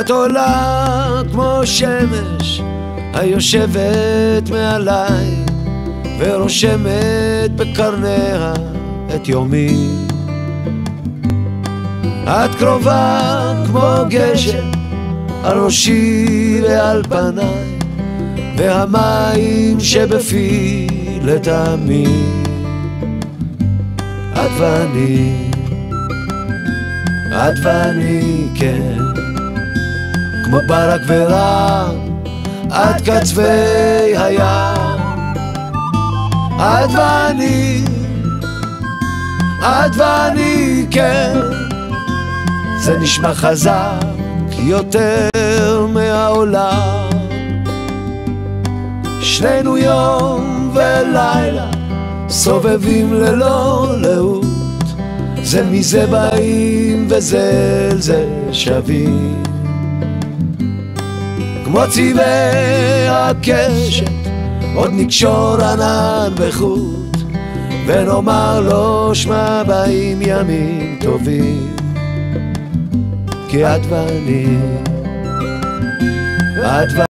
את עולה כמו שמש היושבת מעליי ורושמת בקרניה את יומי. את קרובה כמו גשם על ראשי ועל פניי, והמים שבפי לטעמי. את ואני, כן, כמו ברק ורם, עד קצווי הים. את ואני, כן, זה נשמע חזק יותר מהעולם. שנינו יום ולילה סובבים ללא לאות, זה מזה באים וזה אל זה שווים. כמו צבעי הקשת עוד נקשור ענן בחוט, ונאמר לו שמע באים ימים טובים. כי את ואני